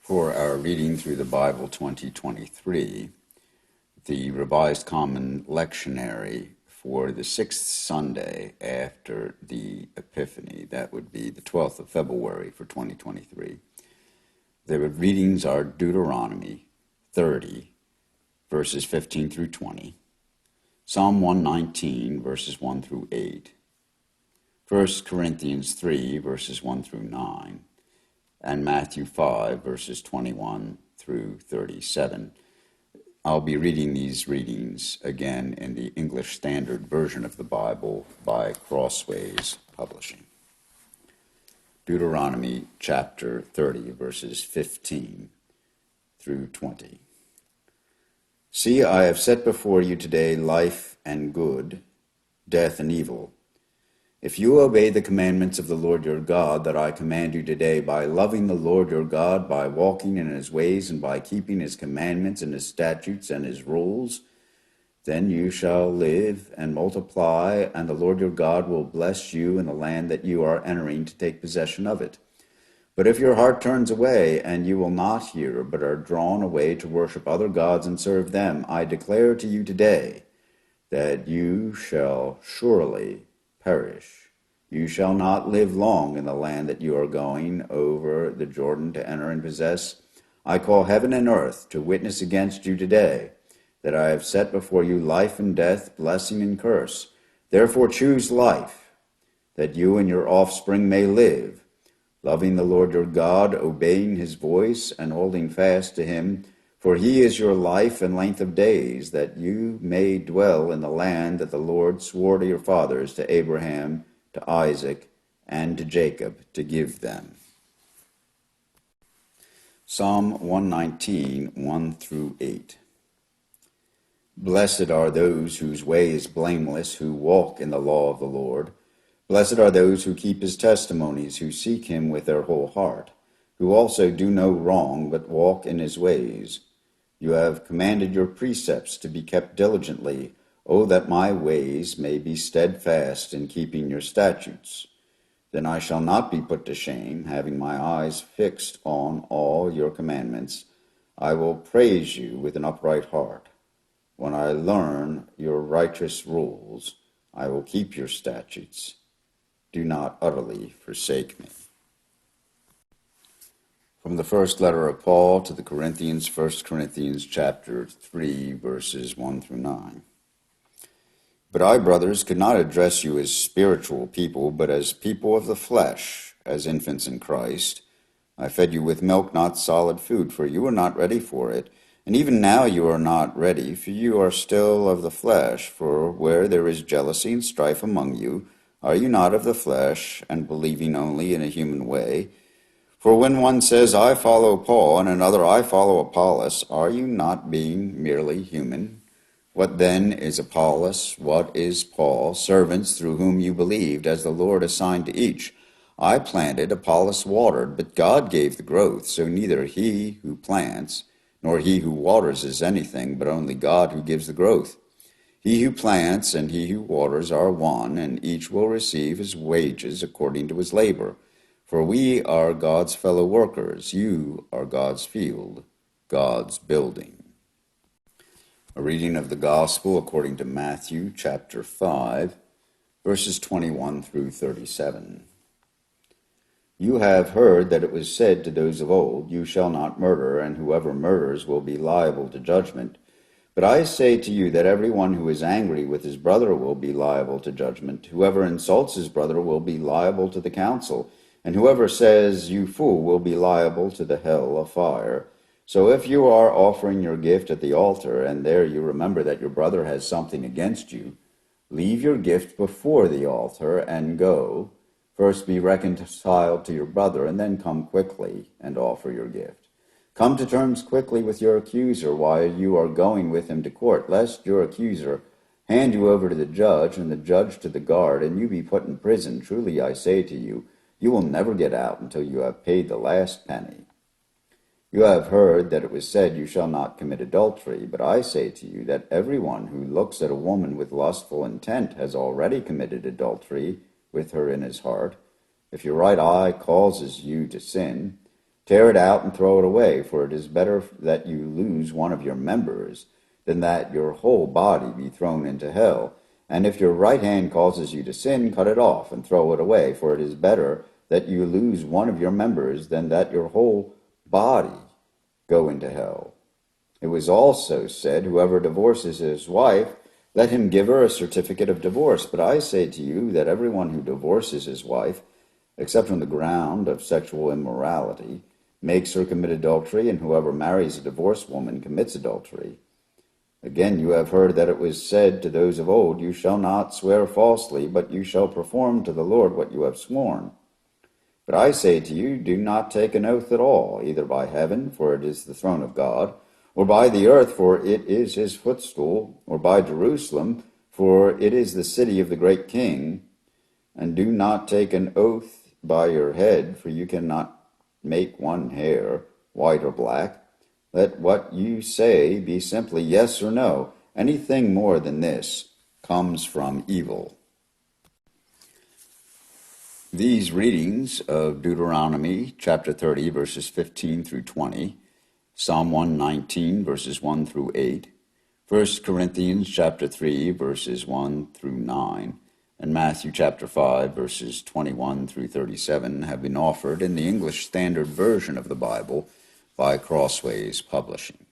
For our Reading Through the Bible 2023, the Revised Common Lectionary for the sixth Sunday after the Epiphany, that would be the 12th of February for 2023. The readings are Deuteronomy 30, verses 15 through 20, Psalm 119, verses 1 through 8, 1 Corinthians 3, verses 1 through 9, and Matthew 5, verses 21 through 37. I'll be reading these readings again in the English Standard Version of the Bible by Crossways Publishing. Deuteronomy chapter 30, verses 15 through 20. See, I have set before you today life and good, death and evil. If you obey the commandments of the Lord your God that I command you today by loving the Lord your God, by walking in his ways, and by keeping his commandments and his statutes and his rules, then you shall live and multiply, and the Lord your God will bless you in the land that you are entering to take possession of it. But if your heart turns away, and you will not hear, but are drawn away to worship other gods and serve them, I declare to you today that you shall surely perish. You shall not live long in the land that you are going over the Jordan to enter and possess. I call heaven and earth to witness against you today that I have set before you life and death, blessing and curse. Therefore choose life, that you and your offspring may live, loving the Lord your God, obeying his voice, and holding fast to him. For he is your life and length of days, that you may dwell in the land that the Lord swore to your fathers, to Abraham, to Isaac, and to Jacob, to give them. Psalm 119, 1 through 8. Blessed are those whose way is blameless, who walk in the law of the Lord. Blessed are those who keep his testimonies, who seek him with their whole heart, who also do no wrong, but walk in his ways. You have commanded your precepts to be kept diligently. Oh, that my ways may be steadfast in keeping your statutes. Then I shall not be put to shame, having my eyes fixed on all your commandments. I will praise you with an upright heart. When I learn your righteous rules, I will keep your statutes. Do not utterly forsake me. From the first letter of Paul to the Corinthians, 1 Corinthians chapter 3, verses 1 through 9. But I, brothers, could not address you as spiritual people, but as people of the flesh, as infants in Christ. I fed you with milk, not solid food, for you were not ready for it. And even now you are not ready, for you are still of the flesh. For where there is jealousy and strife among you, are you not of the flesh, and believing only in a human way? For when one says, I follow Paul, and another, I follow Apollos, are you not being merely human? What then is Apollos? What is Paul? Servants through whom you believed, as the Lord assigned to each. I planted, Apollos watered, but God gave the growth. So neither he who plants nor he who waters is anything, but only God who gives the growth. He who plants and he who waters are one, and each will receive his wages according to his labor. For we are God's fellow workers. You are God's field, God's building. A reading of the Gospel according to Matthew chapter 5, verses 21 through 37. You have heard that it was said to those of old, You shall not murder, and whoever murders will be liable to judgment. But I say to you that everyone who is angry with his brother will be liable to judgment. Whoever insults his brother will be liable to the council. And whoever says, You fool, will be liable to the hell of fire. So if you are offering your gift at the altar, and there you remember that your brother has something against you, leave your gift before the altar and go. First be reconciled to your brother, and then come quickly and offer your gift. Come to terms quickly with your accuser while you are going with him to court, lest your accuser hand you over to the judge, and the judge to the guard, and you be put in prison. Truly I say to you, you will never get out until you have paid the last penny. You have heard that it was said, You shall not commit adultery. But I say to you that everyone who looks at a woman with lustful intent has already committed adultery with her in his heart. If your right eye causes you to sin, Tear it out and throw it away, for it is better that you lose one of your members than that your whole body be thrown into hell. And if your right hand causes you to sin, cut it off and throw it away, for it is better that you lose one of your members than that your whole body go into hell. It was also said, whoever divorces his wife, let him give her a certificate of divorce. But I say to you that everyone who divorces his wife, except on the ground of sexual immorality, makes her commit adultery, and whoever marries a divorced woman commits adultery. Again, you have heard that it was said to those of old, you shall not swear falsely, but you shall perform to the Lord what you have sworn. But I say to you, do not take an oath at all, either by heaven, for it is the throne of God, or by the earth, for it is his footstool, or by Jerusalem, for it is the city of the great king. And do not take an oath by your head, for you cannot make one hair white or black. Let what you say be simply yes or no. Anything more than this comes from evil. These readings of Deuteronomy chapter 30, verses 15 through 20, Psalm 119, verses 1 through 8, 1 Corinthians chapter 3, verses 1 through 9, and Matthew chapter 5, verses 21 through 37 have been offered in the English Standard Version of the Bible by Crossways Publishing.